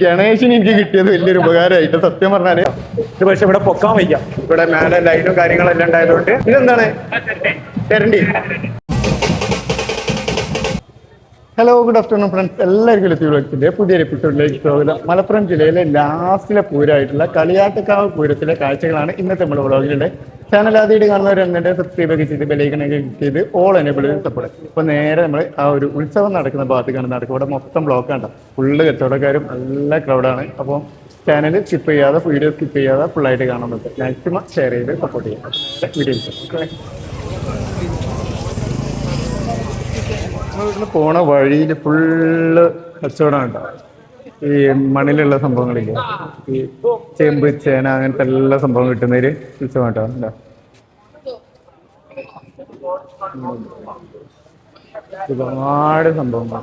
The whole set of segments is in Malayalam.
ഗണേശന് എനിക്ക് കിട്ടിയത് വലിയൊരു ഉപകാരമായിട്ട് സത്യം പറഞ്ഞാല്. ഇത് പക്ഷെ ഇവിടെ പൊക്കാൻ വയ്യ, ഇവിടെ മേലെ ലൈനും കാര്യങ്ങളെല്ലാം ഉണ്ടായതുകൊണ്ട്. ഇതെന്താണ് തെരണ്ടി? Hello, good afternoon friends. എല്ലാവർക്കും ലത്തീവിന്റെ പുതിയൊരു എപ്പിസോഡിലേക്ക് സ്വാഗതം. മലപ്പുറം ജില്ലയിലെ ലാസ്റ്റിലെ പൂരമായിട്ടുള്ള കളിയാട്ടക്കാവ് പൂരത്തിലെ കാഴ്ചകളാണ് ഇന്നത്തെ നമ്മുടെ വ്ളോഗിലുണ്ട്. ചാനൽ ആദ്യമായിട്ട് കാണുന്നവർ എന്നിട്ട് സബ്സ്ക്രൈബ് ഒക്കെ ചെയ്ത് ബെലൈക്കനൊക്കെ ക്ലിക്ക് ചെയ്ത് ഓൾ എനേബിൾ സപ്പോർട്ട്. ഇപ്പൊ നേരെ നമ്മൾ ആ ഒരു ഉത്സവം നടക്കുന്ന ഭാഗത്തേക്കാണ് നടക്കുക. ഇവിടെ മൊത്തം ബ്ലോക്ക് ആണ്, ഫുള്ള് കച്ചവടക്കാരും നല്ല ക്രൗഡാണ്. അപ്പോൾ ചാനൽ സ്കിപ്പ് ചെയ്യാതെ, വീഡിയോ സ്കിപ്പ് ചെയ്യാതെ ഫുള്ളായിട്ട് കാണാൻ പറ്റും. മാക്സിമം ഷെയർ ചെയ്ത് സപ്പോർട്ട് ചെയ്യാം. വീഡിയോ ഇവിടുന്ന് പോണ വഴിയിൽ ഫുള്ള് കച്ചവടം ഉണ്ടോ, ഈ മണ്ണിലുള്ള സംഭവങ്ങളില്ലേ, ഈ ചേമ്പ് ചേന അങ്ങനത്തെ എല്ലാ സംഭവം കിട്ടുന്നൊരു ഉത്സവം കേട്ടോ. എന്താ ഒരുപാട് സംഭവങ്ങൾ,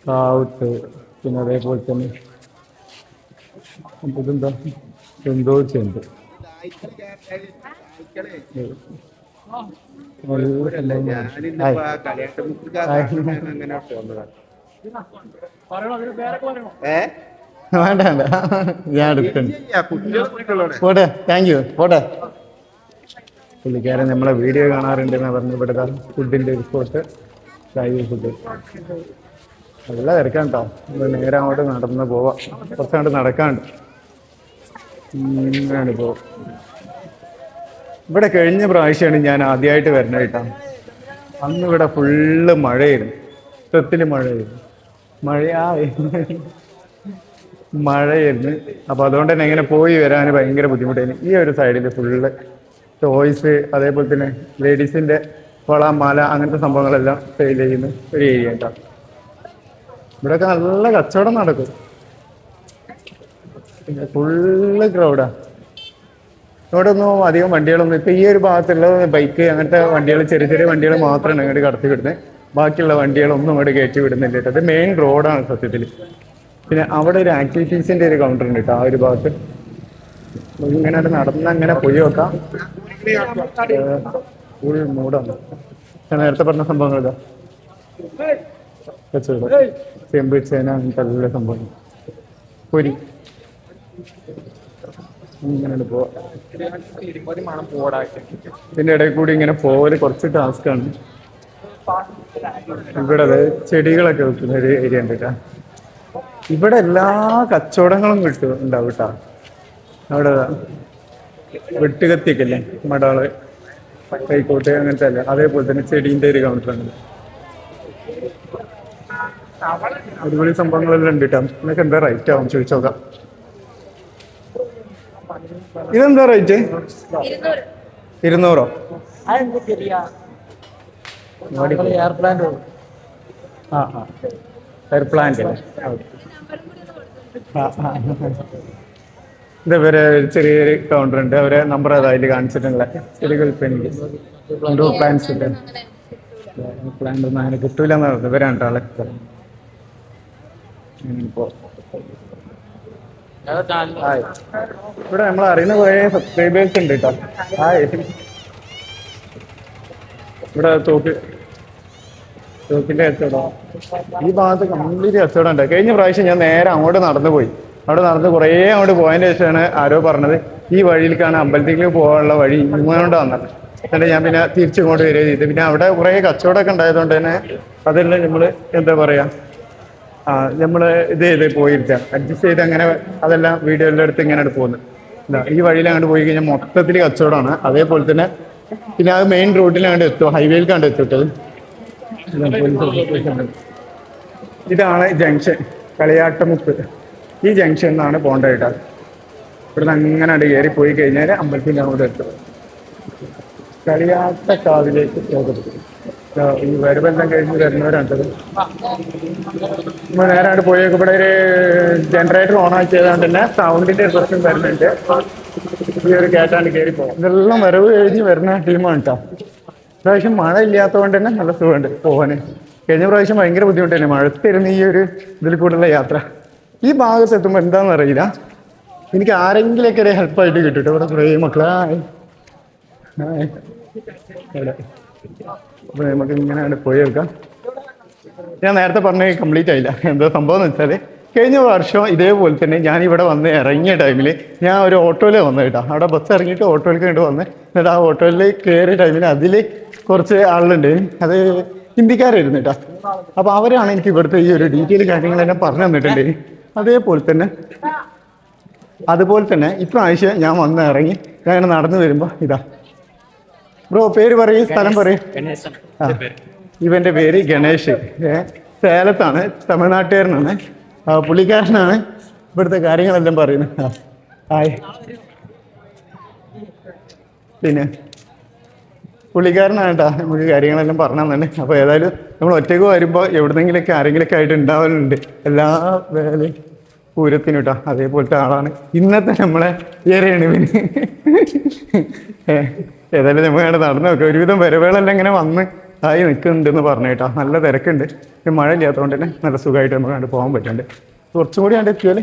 കാവുത്ത്, പിന്നെ അതേപോലെ തന്നെ ഇതെന്താ എന്തോ ചേമ്പ്, വേണ്ട വേണ്ട, ഞാൻ എടുക്കുന്നുണ്ട്. പോട്ടെ, താങ്ക് യു, പോട്ടെ. പുള്ളിക്കാരൻ നമ്മളെ വീഡിയോ കാണാറുണ്ടെന്ന് പറഞ്ഞു. ഇവിടെ ഫുഡിന്റെ റിപ്പോർട്ട്, ലൈവ് ഫുഡ് നല്ല തിരക്കാൻ കേട്ടോ. നേരെ അങ്ങോട്ട് നടന്ന് പോവാം, കുറച്ചങ്ങോട്ട് നടക്കാണ്ട് ഇങ്ങനെയാണ് പോവാം. ഇവിടെ കഴിഞ്ഞ പ്രാവശ്യമാണ് ഞാൻ ആദ്യമായിട്ട് വരുന്നത് കേട്ടോ. അന്ന് ഇവിടെ ഫുള്ള് മഴയായിരുന്നു, മൊത്തത്തില് മഴയായിരുന്നു. അപ്പൊ അതുകൊണ്ട് തന്നെ ഇങ്ങനെ പോയി വരാൻ ഭയങ്കര ബുദ്ധിമുട്ടായിരുന്നു. ഈ ഒരു സൈഡിൽ ഫുള്ള് ടോയ്സ്, അതേപോലെ തന്നെ ലേഡീസിന്റെ വള, മാല, അങ്ങനത്തെ സംഭവങ്ങളെല്ലാം സെയിൽ ചെയ്യുന്ന ഒരു ഏരിയ കേട്ടോ. ഇവിടെയൊക്കെ നല്ല കച്ചവടം നടക്കും, ഫുള്ള് ക്രൗഡാ. ഇവിടെ ഒന്നും അധികം വണ്ടികളൊന്നും ഇപ്പൊ ഈ ഒരു ഭാഗത്തുള്ള ബൈക്ക് അങ്ങനത്തെ വണ്ടികൾ, ചെറിയ ചെറിയ വണ്ടികൾ മാത്രമാണ് ഇങ്ങോട്ട് കടത്തി വിടുന്നത്. ബാക്കിയുള്ള വണ്ടികളൊന്നും ഇങ്ങോട്ട് കയറ്റി വിടുന്നില്ല കേട്ടോ. അത് മെയിൻ റോഡാണ് സത്യത്തിൽ. പിന്നെ അവിടെ ഒരു ആക്ടിവിറ്റീസിന്റെ ഒരു കൗണ്ടർ ഉണ്ട് കേട്ടോ, ആ ഒരു ഭാഗത്ത്. ഇങ്ങനെ നടന്ന് അങ്ങനെ പോയി നോക്കാം. ഫുൾ മൂടാണ്. ഞാൻ നേരത്തെ പറഞ്ഞ സംഭവങ്ങൾ ഇതാ, ചെമ്പ് ചേന അങ്ങനത്തെ എല്ലാ സംഭവങ്ങൾ, പൊരി ഇങ്ങനെ പോവാ. ഇതിന്റെ ഇടയിൽ കൂടി ഇങ്ങനെ പോവല് കുറച്ച് ടാസ്ക് ആണ്. ഇവിടെ ചെടികളൊക്കെ വെക്കുന്ന ഒരു ഏരിയ ഉണ്ട് കേട്ടോ. ഇവിടെ എല്ലാ കച്ചവടങ്ങളും ഉണ്ടാവും കേട്ടോ. അവിടെ വെട്ടുകത്തിയൊക്കെ അല്ലേ, മടാള്, കൈക്കോട്ട്, അങ്ങനത്തെ അല്ല. അതേപോലെ തന്നെ ചെടീന്റെ ഒരു കൗണ്ടറാണ്. അടിപൊളി സംഭവങ്ങളെല്ലാം ഉണ്ട് കേട്ടോ. എന്നൊക്കെ എന്താ റേറ്റ് ആവും ചോദിച്ചോക്കാം. ഇതെന്താ റേറ്റ്? 200. എയർ പ്ലാന്റ് ഇതേവരെ ചെറിയൊരു കൗണ്ടർ ഉണ്ട്. അവരെ നമ്പർ അതിൽ കാണിച്ചിട്ടുള്ള ചെടികൾ പ്ലാന്റ്സ് ഉണ്ട്. പ്ലാന്റ് ഒന്നും അങ്ങനെ കിട്ടൂല എന്ന് പറഞ്ഞു ഇവരാണ് ആളെ. ഇവിടെ നമ്മൾ അറിയുന്ന കുറെ സബ്സ്ക്രൈബേഴ്സ് ഉണ്ട് കേട്ടോ. ഇവിടെ തോക്കിന്റെ കച്ചവടം ഈ ഭാഗത്ത് കംപ്ലീറ്റ് കച്ചവടം ഉണ്ട്. കഴിഞ്ഞ പ്രാവശ്യം ഞാൻ നേരെ അങ്ങോട്ട് നടന്നു പോയി. അവിടെ നടന്ന് കുറേ അങ്ങോട്ട് പോയതിന്റെ ശേഷമാണ് ആരോ പറഞ്ഞത് ഈ വഴിയിലേക്കാണ് അമ്പലത്തിലേക്ക് പോകാനുള്ള വഴി ഇങ്ങോട്ട് വന്നത്. എന്നിട്ട് ഞാൻ പിന്നെ തിരിച്ചിങ്ങോട്ട് വരിക ചെയ്ത്. പിന്നെ അവിടെ കുറേ കച്ചവടമൊക്കെ ഉണ്ടായതുകൊണ്ട് തന്നെ അതെല്ലാം നമ്മള് എന്താ പറയാ, നമ്മള് ഇത് ചെയ്ത് പോയിരിക്കാം, അഡ്ജസ്റ്റ് ചെയ്ത് അങ്ങനെ അതെല്ലാം വീഡിയോയുടെ അടുത്ത് ഇങ്ങനെ പോകുന്നത്. ഈ വഴിയിൽ അങ്ങോട്ട് പോയി കഴിഞ്ഞാൽ മൊത്തത്തിൽ കച്ചവടമാണ്. അതേപോലെ തന്നെ പിന്നെ അത് മെയിൻ റോഡിൽ അങ്ങോട്ട് എത്തും, ഹൈവേയിലേക്കാണ്ട് എത്തിട്ടത്. ഇതാണ് ജംഗ്ഷൻ, കളിയാട്ടമുക്ക്. ഈ ജംഗ്ഷൻ എന്നാണ് പോകേണ്ടത് കേട്ടോ. ഇവിടുന്ന് അങ്ങനെ കയറി പോയി കഴിഞ്ഞാൽ അമ്പലത്തിൻ്റെ അങ്ങോട്ട് എത്തും. കളിയാട്ടക്കാവിലേക്ക് പോകുന്നത് ഈ വരുബന്ധം കഴിഞ്ഞ് വരുന്നവരുണ്ടത്. നമ്മൾ നേരെ അങ്ങോട്ട് പോയേക്ക്. ഇവിടെ ഒരു ജനറേറ്റർ ഓൺ ആക്കി ചെയ്തുകൊണ്ട് തന്നെ സൗണ്ടിന്റെ പ്രശ്നം വരുന്നുണ്ട്. ഈ ഒരു കേട്ടാണ്ട് കയറി പോകും. ഇതെല്ലാം വരവ് കഴിഞ്ഞ് വരുന്ന ടീമാണ് കേട്ടോ. പ്രാവശ്യം മഴ ഇല്ലാത്തതുകൊണ്ട് തന്നെ നല്ല സുഖമുണ്ട് പോകാന്. കഴിഞ്ഞ പ്രാവശ്യം ഭയങ്കര ബുദ്ധിമുട്ടല്ലേ മഴത്തിരുന്ന് ഈ ഒരു ഇതിൽ കൂടെയുള്ള യാത്ര. ഈ ഭാഗത്ത് എത്തുമ്പോൾ എന്താണെന്ന് അറിയില്ല, എനിക്ക് ആരെങ്കിലൊക്കെ ഒരു ഹെൽപ്പായിട്ട് കിട്ടും. ഇവിടെ കുറേ മക്കളായി അപ്പൊ നമുക്ക് ഇങ്ങനെ പോയി വെക്കാം. ഞാൻ നേരത്തെ പറഞ്ഞ കംപ്ലീറ്റ് ആയില്ല. എന്താ സംഭവം എന്ന് വെച്ചാൽ കഴിഞ്ഞ വർഷം ഇതേപോലെ തന്നെ ഞാൻ ഇവിടെ വന്ന് ഇറങ്ങിയ ടൈമിൽ ഞാൻ ഒരു ഓട്ടോയിൽ വന്നു കേട്ടോ. അവിടെ ബസ് ഇറങ്ങിയിട്ട് ഓട്ടോയിലേക്ക് വേണ്ടി വന്ന്, എന്നിട്ട് ആ ഓട്ടോയിൽ കയറിയ ടൈമിൽ അതിൽ കുറച്ച് ആളുണ്ട്, അത് ഹിന്ദിക്കാരായിരുന്നു കേട്ടോ. അപ്പോൾ അവരാണ് എനിക്ക് ഇവിടുത്തെ ഈ ഒരു ഡീറ്റെയിൽ കാര്യങ്ങളെല്ലാം പറഞ്ഞു തന്നിട്ടുണ്ട്. അതുപോലെ തന്നെ ഇപ്രാവശ്യം ഞാൻ വന്ന് ഇറങ്ങി ഞാൻ ഇങ്ങനെ നടന്നു വരുമ്പോൾ ഇതാ ബ്രോ പേര് പറയും, സ്ഥലം പറയും. ആ, ഇവന്റെ പേര് ഗണേഷ്, സേലത്താണ്, തമിഴ്നാട്ടുകാരനാണ്. പുള്ളിക്കാരനാണ് ഇവിടുത്തെ കാര്യങ്ങളെല്ലാം പറയുന്നത്. ഹായ്. പിന്നെ പുള്ളിക്കാരനാണ് കേട്ടോ നമുക്ക് കാര്യങ്ങളെല്ലാം പറഞ്ഞു തന്നെ. അപ്പോൾ ഏതായാലും നമ്മൾ ഒറ്റയ്ക്ക് വരുമ്പോൾ എവിടെന്നെങ്കിലൊക്കെ ആരെങ്കിലൊക്കെ ആയിട്ട് ഉണ്ടാവലുണ്ട് എല്ലാ വേലയും പൂരത്തിന് കേട്ടോ. അതേപോലത്തെ ആളാണ് ഇന്നത്തെ നമ്മളെ ഏറിയാണ് ഇവന്. ഏതായാലും നമ്മൾ നടന്നു നോക്കാം. ഒരുവിധം വരവേളെല്ലാം ഇങ്ങനെ വന്ന് ആയി നിൽക്കുന്നുണ്ടെന്ന് പറഞ്ഞു കേട്ടോ. നല്ല തിരക്കുണ്ട്, മഴ ഇല്ലാത്തതുകൊണ്ട് തന്നെ നല്ല സുഖമായിട്ട് നമുക്ക് കണ്ട് പോകാൻ പറ്റുന്നുണ്ട്. കുറച്ചും കൂടി കണ്ട് എത്തിയാൽ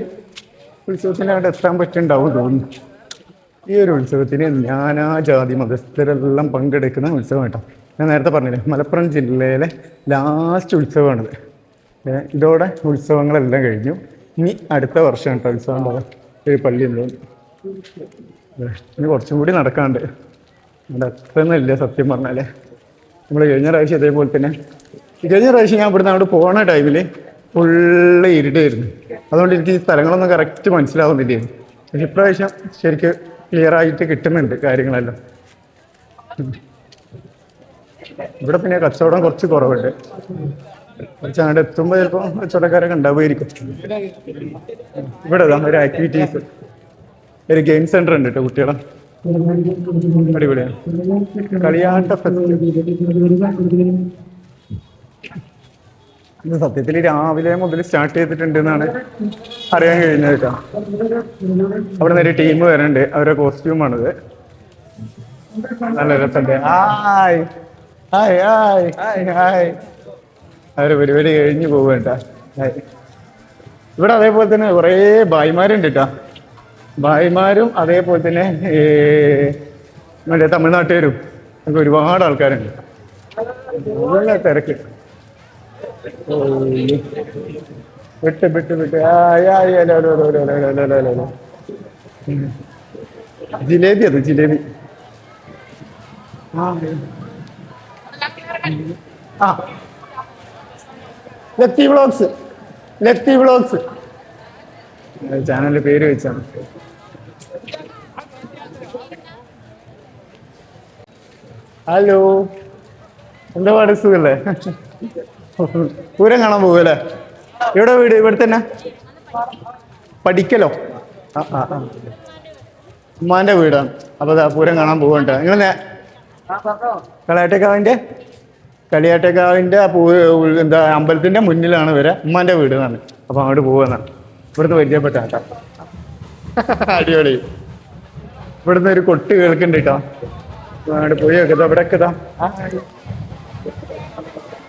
ഉത്സവത്തിന് അവിടെ എത്താൻ പറ്റുന്നുണ്ടാവും തോന്നുന്നു. ഈ ഒരു ഉത്സവത്തിന് നാനാ ജാതി മതസ്ഥരെല്ലാം പങ്കെടുക്കുന്ന ഉത്സവം കേട്ടോ. ഞാൻ നേരത്തെ പറഞ്ഞില്ലേ മലപ്പുറം ജില്ലയിലെ ലാസ്റ്റ് ഉത്സവമാണിത്. ഇതോടെ ഉത്സവങ്ങളെല്ലാം കഴിഞ്ഞു. ഇനി അടുത്ത വർഷം കേട്ടോ ഉത്സവം ഉണ്ടാവും. ഒരു പള്ളി ഉണ്ടാവും. ഇനി കുറച്ചും കൂടി നടക്കാണ്ട്. അവിടെ അത്രയൊന്നുമില്ല സത്യം പറഞ്ഞാലേ. നമ്മൾ കഴിഞ്ഞ പ്രാവശ്യം അതേപോലെ തന്നെ കഴിഞ്ഞ പ്രാവശ്യം ഞാൻ ഇവിടുന്ന് അങ്ങോട്ട് പോകുന്ന ടൈമിൽ ഫുള്ള് ഇരുട്ടായിരുന്നു. അതുകൊണ്ട് എനിക്ക് ഈ സ്ഥലങ്ങളൊന്നും കറക്റ്റ് മനസ്സിലാവുന്നില്ലായിരുന്നു. പക്ഷെ ഇപ്രാവശ്യം ശരിക്കും ക്ലിയർ ആയിട്ട് കിട്ടുന്നുണ്ട് കാര്യങ്ങളെല്ലാം. ഇവിടെ പിന്നെ കച്ചവടം കുറച്ച് കുറവുണ്ട്. കുറച്ച് അങ്ങോട്ട് എത്തുമ്പോൾ ചിലപ്പോൾ കച്ചവടക്കാരൊക്കെ ഉണ്ടാവുമായിരിക്കും. ഇവിടെ ഒരു ആക്ടിവിറ്റീസ്, ഒരു ഗെയിം സെന്റർ ഉണ്ട് കേട്ടോ കുട്ടികളെ. അടിപൊളിയാണ്. കളിയാട്ട ഇത് സത്യത്തിൽ രാവിലെ മുതൽ സ്റ്റാർട്ട് ചെയ്തിട്ടുണ്ട് എന്നാണ് അറിയാൻ കഴിഞ്ഞത് കേട്ടോ. അവിടെ നിന്ന് ഒരു ടീം വരുന്നുണ്ട്, അവരുടെ കോസ്റ്റ്യൂമാണിത്. നല്ല രസമുണ്ട്. Hi hi hi hi hi. അവരെ പരിപാടി കഴിഞ്ഞു പോവുക. ഇവിടെ അതേപോലെ തന്നെ കുറേ ഭായിമാരുണ്ട് കേട്ടോ. ഭായിമാരും അതേപോലെ തന്നെ മറ്റേ തമിഴ്നാട്ടുകാരും ഒക്കെ ഒരുപാട് ആൾക്കാരുണ്ട്. നല്ല തിരക്ക്. വിട്ട് വിട്ട് വിട്ട് ജിലേബി, അത് ജിലേബി. ആ ലത്തി വ്ളോഗ്സ്, ലത്തി വ്ളോഗ്സ് ചാനലിന്റെ പേര് വെച്ചാണ്. ഹലോ, എന്താ പാട്, സുഖല്ലേ? പൂരം കാണാൻ പോവല്ലേ? എവിടെ വീട്? ഇവിടെ തന്നെ പഠിക്കലോ? ആ ആ ആ, ഉമ്മാന്റെ വീടാണ്. അപ്പൊ പൂരം കാണാൻ പോകണ്ട. നിങ്ങൾ കളിയാട്ടക്കാവിന്റെ എന്താ അമ്പലത്തിന്റെ മുന്നിലാണ് വരെ ഉമ്മാന്റെ വീട് എന്നാണ്. അപ്പൊ അങ്ങോട്ട് പോവുന്നതാണ്. ഇവിടുന്ന് പരിചയപ്പെട്ട കേട്ടോ. അടിപൊളി. ഇവിടുന്ന് ഒരു കൊട്ട് കേൾക്കുന്നുണ്ട് കേട്ടോ. അങ്ങോട്ട് പോയി വെക്കതാ, ഇവിടെ വെക്കതാ.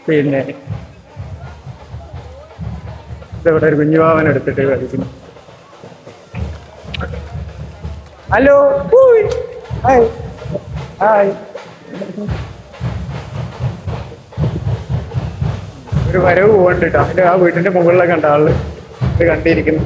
പിന്നെ ഇവിടെ ഒരു കുഞ്ഞുവാവൻ എടുത്തിട്ട് കളിക്കുന്നു. Hello, hi hi. ഒരു വരവ് പോകണ്ട കേട്ടോ. അതിന്റെ ആ വീട്ടിന്റെ മുകളിലൊക്കെ കണ്ട ആള് ഇത് കണ്ടിരിക്കുന്നു.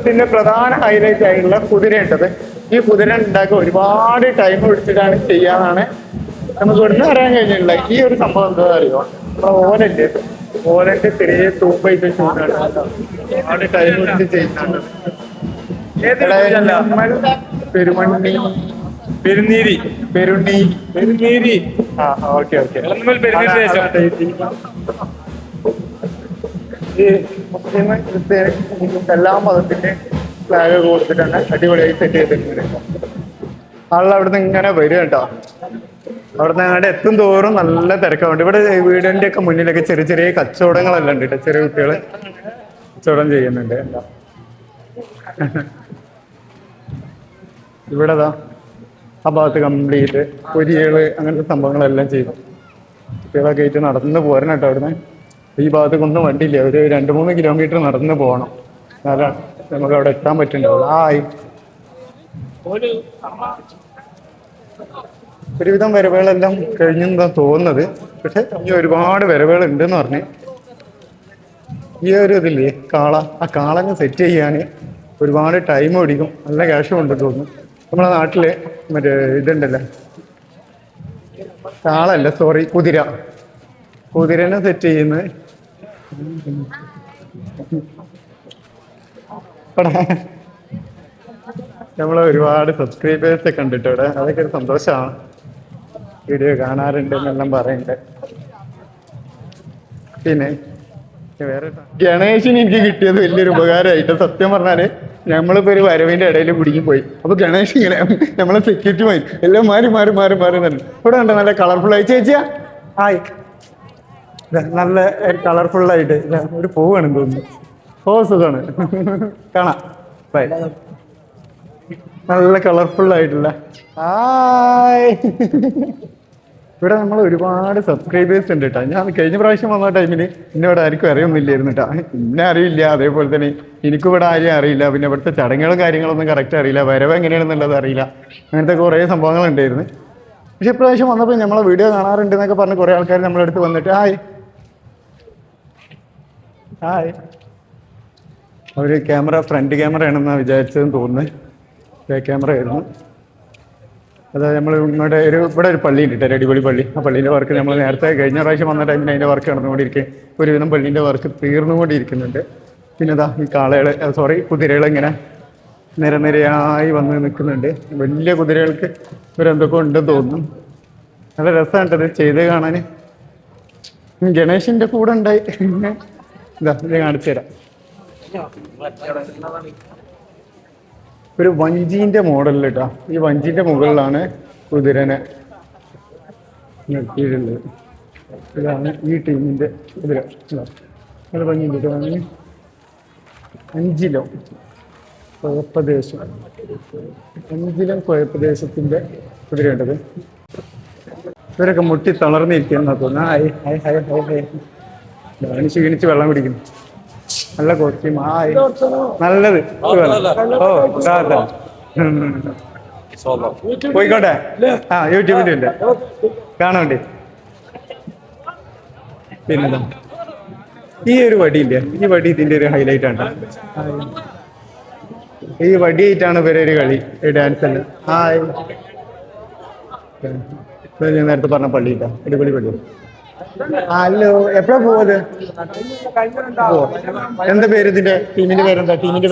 അമ്പലത്തിന്റെ പ്രധാന ഹൈലൈറ്റ് ആയിട്ടുള്ള കുതിരയുണ്ടത്. ഈ കുതിര ഉണ്ടാക്കാൻ ഒരുപാട് ടൈം പിടിച്ചിട്ടാണ് ചെയ്യാന്നാണ് നമുക്ക് ഇവിടുന്ന് അറിയാൻ കഴിഞ്ഞിട്ടുള്ള. ഈ ഒരു സംഭവം എന്താ അറിയോ, നമ്മുടെ ഓലല്ലേ, ഓലന്റെ ചെറിയ തൂപ്പായിട്ട് ചൂടാണ് ഒരുപാട് ടൈം പിടിച്ച് ചെയ്യുന്നുണ്ട്. പെരുമണ്ണി പെരുന്നീരി പെരുണ്ണി പെരുന്നീരി ആ ഓക്കെ ഓക്കെ. ഈ മുസ്ലിം ക്രിസ്ത്യൻ എല്ലാ മതത്തിന്റെ ഫ്ലാഗ് കൊടുത്തിട്ടാണ് അടിപൊളിയായി സെറ്റ് ചെയ്തിട്ടുണ്ട്. ആളുകൾ അവിടുന്ന് ഇങ്ങനെ വരും കേട്ടോ. അവിടുന്ന് അങ്ങോട്ട് എത്തും തോറും നല്ല തിരക്കാവുണ്ട്. ഇവിടെ വീടിന്റെ ഒക്കെ മുന്നിലൊക്കെ ചെറിയ ചെറിയ കച്ചവടങ്ങളെല്ലാം ഉണ്ട് കേട്ടോ. ചെറിയ കുട്ടികള് കച്ചവടം ചെയ്യുന്നുണ്ട്. ഇവിടെതാ ആ ഭാഗത്ത് കംപ്ലീറ്റ് പൊരികള് അങ്ങനത്തെ സംഭവങ്ങളെല്ലാം ചെയ്തു. കുട്ടികളൊക്കെ ആയിട്ട് നടന്ന് പോരണം കേട്ടോ. അവിടുന്ന് ഈ ഭാഗത്തേക്കൊന്നും വണ്ടിയില്ല. ഒരു 2-3 കിലോമീറ്റർ നടന്ന് പോകണം, എന്നാലാണ് നമുക്ക് അവിടെ എത്താൻ പറ്റുന്നുണ്ടാവും. ഒരുവിധം വരവുകളെല്ലാം കഴിഞ്ഞെന്നാ തോന്നുന്നത്. പക്ഷെ ഇനി ഒരുപാട് വരവുകൾ ഉണ്ടെന്ന് പറഞ്ഞ് ഈ ഒരു ഇതില്ലേ കാള, ആ കാളനെ സെറ്റ് ചെയ്യാൻ ഒരുപാട് ടൈം പിടിക്കും. നല്ല ക്യാഷും ഉണ്ട് തോന്നുന്നു. നമ്മളെ നാട്ടില് മറ്റേ ഇതുണ്ടല്ലോ, കാളല്ല സോറി കുതിര, കുതിരനെ സെറ്റ് ചെയ്യുന്നത് നമ്മളെ ഒരുപാട് സബ്സ്ക്രൈബേഴ്സ് ഒക്കെ ഉണ്ട് ഇവിടെ. അതൊക്കെ ഒരു സന്തോഷമാണ്. വീഡിയോ കാണാറുണ്ട് എന്നെല്ലാം പറയുന്നുണ്ട്. പിന്നെ വേറെ ഗണേശന് എനിക്ക് കിട്ടിയത് വലിയൊരു ഉപകാരമായിട്ട് സത്യം പറഞ്ഞാല്, നമ്മളിപ്പോ ഒരു വരവിന്റെ ഇടയിൽ കുടുങ്ങിപ്പോയി. അപ്പൊ ഗണേശ് ഇങ്ങനെ നമ്മളെ സെക്യൂരിറ്റി പോയി എല്ലാം മാറി മാറി മാറി മാറി തന്നെ. ഇവിടെ കണ്ടോ നല്ല കളർഫുൾ ആയി. ചേച്ചിയാ ഹായ്, നല്ല കളർഫുൾ ആയിട്ട് ഒരു പൂവാണെന്ന് തോന്നുന്നു. ഓ സുഖമാണ് കാണാം. ബൈ. നല്ല കളർഫുൾ ആയിട്ടുള്ള ഹായ്. ഇവിടെ നമ്മൾ ഒരുപാട് സബ്സ്ക്രൈബേഴ്സ് ഉണ്ട് കേട്ടോ. ഞാൻ കഴിഞ്ഞ പ്രാവശ്യം വന്ന ടൈമില് ഇന്നെ ഇവിടെ ആർക്കും അറിയൊന്നുമില്ലായിരുന്നു കേട്ടോ. ഇന്നെ അറിയില്ല, അതേപോലെ തന്നെ എനിക്കും ഇവിടെ ആരെയും അറിയില്ല. പിന്നെ ഇവിടുത്തെ ചടങ്ങുകളും കാര്യങ്ങളൊന്നും കറക്റ്റ് അറിയില്ല, വരവ് എങ്ങനെയാണെന്നുള്ളത് അറിയില്ല. അങ്ങനത്തെ കുറേ സംഭവങ്ങൾ ഉണ്ടായിരുന്നു. പക്ഷെ ഇപ്രാവശ്യം വന്നപ്പോൾ നമ്മളെ വീഡിയോ കാണാറുണ്ട് എന്നൊക്കെ പറഞ്ഞ് കുറേ ആൾക്കാർ നമ്മളെ അടുത്ത് വന്നിട്ട് ഹായ് ഹായ്. അവര് ക്യാമറ ഫ്രണ്ട് ക്യാമറ ആണെന്നാണ് വിചാരിച്ചതെന്ന് തോന്നുന്നത്. ബാക്ക് ക്യാമറ ആയിരുന്നു. അതായത് നമ്മൾ ഇങ്ങോട്ട് ഇവിടെ ഒരു പള്ളി ഉണ്ട്, അടിപൊളി പള്ളി. ആ പള്ളീൻ്റെ വർക്ക് നമ്മൾ നേരത്തെ കഴിഞ്ഞ പ്രാവശ്യം വന്ന ടൈമിൽ അതിൻ്റെ വർക്ക് നടന്നുകൊണ്ടിരിക്കും. ഒരുവിധം പള്ളീൻ്റെ വർക്ക് തീർന്നുകൊണ്ടിരിക്കുന്നുണ്ട്. പിന്നെ ഇതാ ഈ കുതിരകൾ ഇങ്ങനെ നിരനിരയായി വന്ന് നിൽക്കുന്നുണ്ട്. വലിയ കുതിരകൾക്ക് ഇവരെന്തൊക്കെ ഉണ്ടെന്ന് തോന്നുന്നു. നല്ല രസമായിട്ടത് ചെയ്ത് കാണാൻ. ഗണേശിന്റെ കൂടെ ഉണ്ടായി. ഇതാ ഇത് കാണിച്ചു തരാം. ഒരു വഞ്ചീന്റെ മോഡലിൽ കേട്ടോ. ഈ വഞ്ചീന്റെ മുകളിലാണ് കുതിരനെ നിർത്തിയിട്ടുള്ളത്. ഇതാണ് ഈ ടീമിന്റെ കുതിര. നല്ല ഭംഗിയുണ്ട്. 5 കുഴപ്പദേശം, 5 കുഴപ്പദേശത്തിന്റെ കുതിരയുണ്ടത്. ഇവരൊക്കെ മുട്ടി തളർന്നിരിക്കുന്ന തോന്നുന്നു. Hi hi hi hi hi. ക്ഷീണിച്ച് വെള്ളം കുടിക്കുന്നു. നല്ല കോസ്റ്റ്യൂം. ഹായ്, നല്ലത്. ഓ പോയിക്കോട്ടെ. ആ യൂട്യൂബിന്റെ ഉണ്ട്, കാണാണ്ട്. പിന്നെന്താ ഈ ഒരു വടിയില്ലേ, ഈ വടി ഇതിന്റെ ഒരു ഹൈലൈറ്റ് ആണ്. ഈ വടിയായിട്ടാണ് ഇവരൊരു കളി, ഡാൻസ് അല്ല. ഹായ്, ഞാൻ നേരത്തെ പറഞ്ഞ പള്ളിയിട്ടാ, അടിപൊളി പള്ളി. ഹലോ, എപ്പഴാ പോവത്? എന്താ പേര് ഇതിന്റെ ടീമിന്റെ പേരെന്താ? ടീമിന്റെ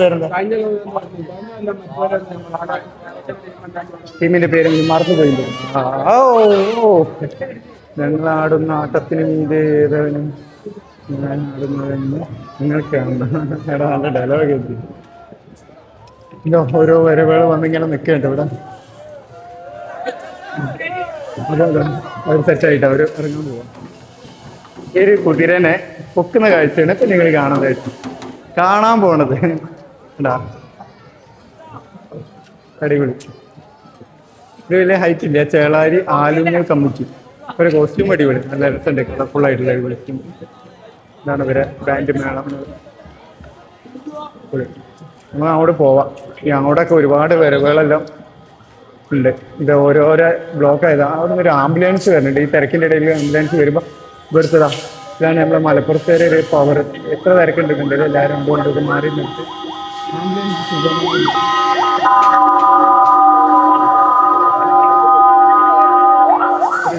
പേര് മറന്നു പോയിട്ടുണ്ട്. ഓ, ഞങ്ങളാടുന്ന ആട്ടത്തിന് മീതെ ഏതവനും ഞാൻ ആടുന്നതെന്ന് നിങ്ങൾക്കാണ്. നല്ല ഡയലോഗ് എത്തി. ഇതോ ഓരോ വരവുകൾ വന്നിങ്ങനെ നിൽക്കുന്നുണ്ട് ഇവിടെ. അവർ സെറ്റായിട്ട് അവർ ഇറങ്ങാൻ പോവാം. ഈ ഒരു കുതിരനെ പൊക്കുന്ന കാഴ്ചയാണ് ഇപ്പം നിങ്ങൾ കാണാൻ പോണത്. ഉണ്ടാ അടിപൊളി. ഇത് വലിയ ഹൈറ്റ് ഇല്ല. ചേളാരി ആലുമിനിയ കമ്മിറ്റി ഒരു കോസ്റ്റ്യൂം അടിപൊളി, നല്ല രസമുണ്ട്, കളർഫുൾ ആയിട്ടുള്ള അടിപൊളി. ഇതാണ് ഇവരെ ബാൻഡ് മേളം. നമ്മൾ അങ്ങോട്ട് പോവാം. ഈ അങ്ങോട്ടൊക്കെ ഒരുപാട് വരവുകളെല്ലാം ഉണ്ട്. ഇത് ഓരോരോ ബ്ലോക്ക് ആയതാ. അവിടെ നിന്ന് ഒരു ആംബുലൻസ് വരുന്നുണ്ട്. ഈ തിരക്കിൻ്റെ ഇടയിൽ ആംബുലൻസ് വരുമ്പോൾ ഇവിടുത്തതാ. ഇതാണ് നമ്മളെ മലപ്പുറത്തെ ഒരു പവർ. എത്ര തിരക്കുണ്ടെന്നുണ്ട്, എല്ലാവരും കൊണ്ടുകൊണ്ട് മാറി നിന്നിട്ട്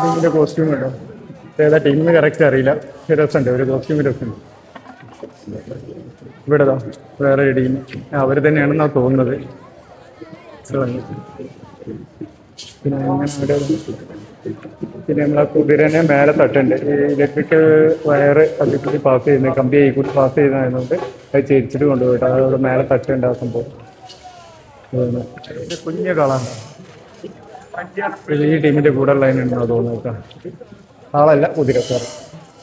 ഇതിന്റെ കോസ്റ്റ്യൂം ഉണ്ടോ? ഏതാ ടീമിന് കറക്റ്റ് അറിയില്ല. രസമുണ്ട്, ഒരു കോസ്റ്റ്യൂം രസമുണ്ട്. ഇവിടെ വേറെ ഒരു ടീം, അവർ തന്നെയാണെന്നാ തോന്നുന്നത്. പിന്നെ അങ്ങനെ പിന്നെ നമ്മളെ കുതിരനെ മേലെ തട്ടുണ്ട്. ഈ ഇലക്ട്രിക് വയറ് അതിൽ കൂടി പാസ് ചെയ്യുന്നത്, കമ്പി ആയി കൂടി പാസ് ചെയ്യുന്നതായതുകൊണ്ട് അത് ചേരിച്ചിട്ട് കൊണ്ടുപോയിട്ട് അതവിടെ മേലെ തട്ടുണ്ട് ആ സംഭവം. കുഞ്ഞ കളാണ്. ഈ ടീമിന്റെ കൂടെ ഉള്ള അതിനുണ്ടോ തോന്നുന്നു. ആളല്ല, കുതിരക്കാർ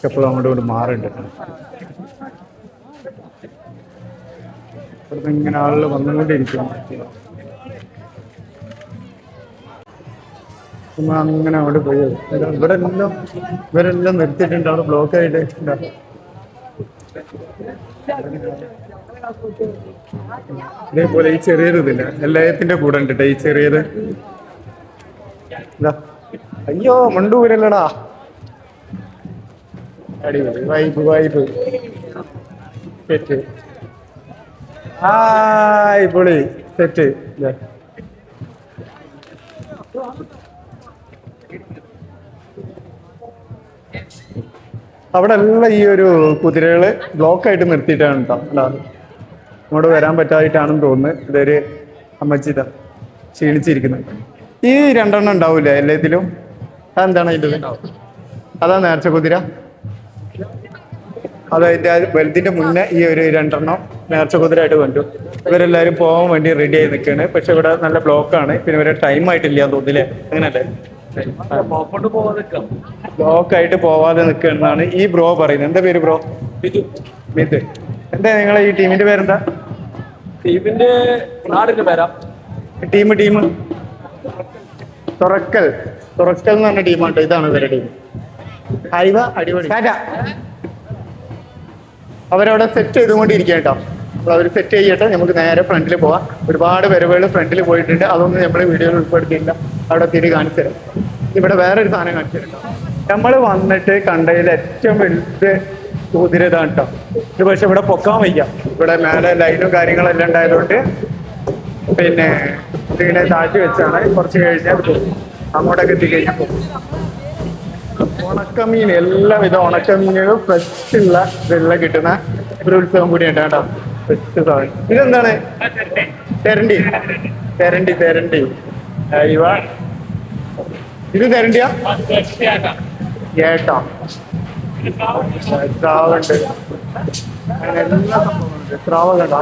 എപ്പോഴും അങ്ങോട്ട് കൊണ്ട് മാറുന്നുണ്ട്. ഇവിടുന്ന് ഇങ്ങനെ ആളുകൾ വന്നുകൊണ്ടിരിക്കും. അങ്ങനെ അങ്ങോട്ട് പോയി ഇവരെല്ലാം നിർത്തിയിട്ടുണ്ട്. അവിടെ ബ്ലോക്ക് ആയിട്ട് ഇതേപോലെ ഈ ചെറിയത് ഇതില്ല, എല്ലാത്തിന്റെ കൂടെ ഉണ്ട് ഈ ചെറിയത്. അയ്യോ മണ്ടൂരല്ലടാ. അടിപൊളി വൈബ് വൈബ് സെറ്റ്. പൊളി സെറ്റ്. അവിടെ എല്ലാം ഈ ഒരു കുതിരകള് ബ്ലോക്ക് ആയിട്ട് നിർത്തിയിട്ടാണ് കേട്ടോ. അങ്ങോട്ട് വരാൻ പറ്റായിട്ടാണെന്ന് തോന്നുന്നു. ഇതൊരു അമ്മച്ചിത ക്ഷീണിച്ചിരിക്കുന്നത്. ഈ രണ്ടെണ്ണം ഉണ്ടാവൂലേ എല്ലാത്തിലും? അതെന്താണ് അതിൻ്റെ? അതാ നേർച്ച കുതിര. അതതിൻ്റെ വലുതിന്റെ മുന്നേ ഈ ഒരു രണ്ടെണ്ണം നേർച്ച കുതിരയായിട്ട് കണ്ടു. ഇവരെല്ലാവരും പോകാൻ വേണ്ടി റെഡി ആയി നിൽക്കുകയാണ്. പക്ഷെ ഇവിടെ നല്ല ബ്ലോക്കാണ്. പിന്നെ ഇവരെ ടൈം ആയിട്ടില്ല തോന്നില്ലേ? അങ്ങനല്ലേ? ബ്ലോക്ക് ആയിട്ട് പോവാതെ നിൽക്കുകയെന്നാണ് ഈ ബ്രോ പറയുന്നത്. എന്താ പേര് ബ്രോ? മിത്. എന്താ നിങ്ങളെ ഈ ടീമിന്റെ പേരെന്താ? ടീമിന്റെ നാടിന്റെ പേരാ ടീം തുറക്കൽ എന്ന് പറഞ്ഞ ടീമാട്ടോ. ഇതാണ് ഇവരുടെ ടീം. ഹൈവ അടിപൊളി. അവരവിടെ സെറ്റ് ചെയ്തുകൊണ്ടിരിക്കുക കേട്ടോ. അപ്പോൾ അവർ സെറ്റ് ചെയ്യട്ടെ, നമുക്ക് നേരെ ഫ്രണ്ടിൽ പോവാം. ഒരുപാട് വരവുകൾ ഫ്രണ്ടിൽ പോയിട്ടുണ്ട്. അതൊന്നും നമ്മൾ വീഡിയോയിൽ ഉൾപ്പെടുത്തിയില്ല. അവിടെ തിരി കാണിച്ചു തരാം. ഇവിടെ വേറൊരു സാധനം കാണിച്ചു തരാം. നമ്മൾ വന്നിട്ട് കണ്ടതിൽ ഏറ്റവും വലുത് കുതിര ഇതാണ് കേട്ടോ. ഇത് പക്ഷെ ഇവിടെ പൊക്കാൻ വയ്യ. ഇവിടെ മേലെ ലൈനും കാര്യങ്ങളെല്ലാം ഉണ്ടായതുകൊണ്ട് പിന്നെ ഇതിങ്ങനെ താഴ്ത്തി വെച്ചാണ്. കുറച്ച് കഴിഞ്ഞാൽ അങ്ങോട്ടൊക്കെ എത്തിക്കഴിഞ്ഞാൽ പോകും. ഉണക്കമീൻ, എല്ലാവിധ ഉണക്കമീനുകളും ഫ്രഷ് ഉള്ള വെള്ളം കിട്ടുന്ന ഒരു ഉത്സവം കൂടിയുണ്ട് കേട്ടോ. ഫ്രഷ് സാധനം. ഇതെന്താണ്? തെരണ്ടി. ഇവ ഇത് തെരണ്ടിയാ? ഏട്ടാ സ്രാവുണ്ട്. അങ്ങനെ എല്ലാ സംഭവങ്ങളുണ്ട്. സ്രാവ് കണ്ടോ?